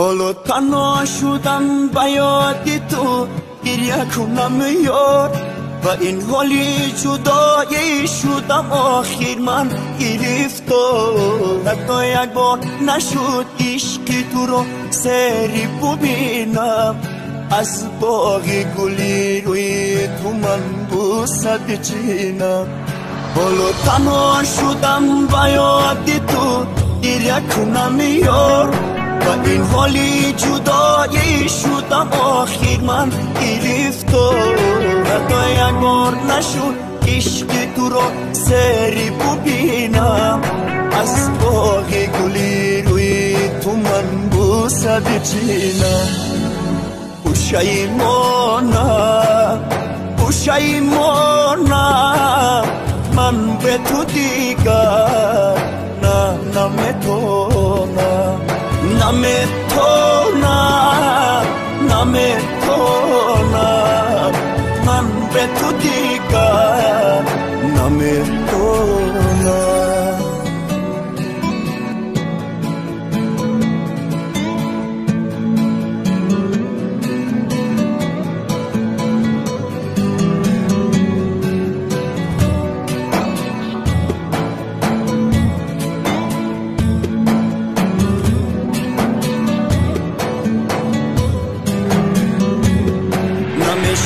حالا تنها شدم با یاد تو گریه کنم یار و این حالی جدایی شدم آخر من گرفتار حتی یک بار نشد عشق تو رو سری ببینم از باغ گلی روی تو من بوسه بچینم حالا تنها شدم با یاد تو گریه کنم یار و این حالی جدایی شدم آخر من گرفتار حتی یک بار نشد عشق تو رو سری ببینم از باغ گلی روی تو من بوسه بچینم پشیمانم من به تو دیگر نمیتونم من به تو دیگر نمیتونم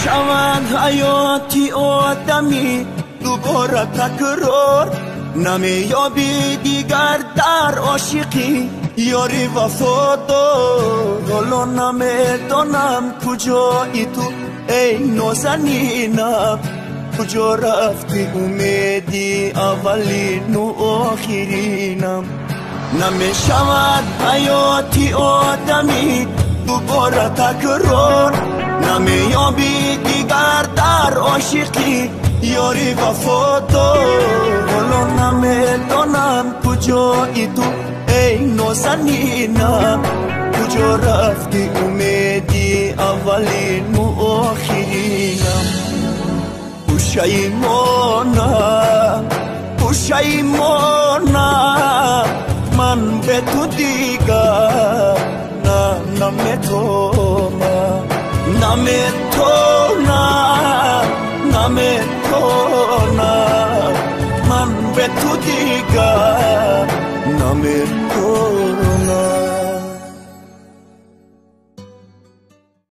شود حیاتی آدمی دوباره تکرار نمیابی دیگر در عاشقی یاری وفادار حالا نمیدانم کجایی تو ای نازنینم کجا رفتی امیدی اولین و آخرینم نمیشود حیاتی آدمی دوباره تکرار نمیابی دیگر در عاشقی یاری وفادار حالا نمیدانم کجایی تو ای نازنینم کجا رفتی امیدی اولین و آخرینم پشیمانم من به تو دیگر نمیتونم من به تو دیگر نمیتونم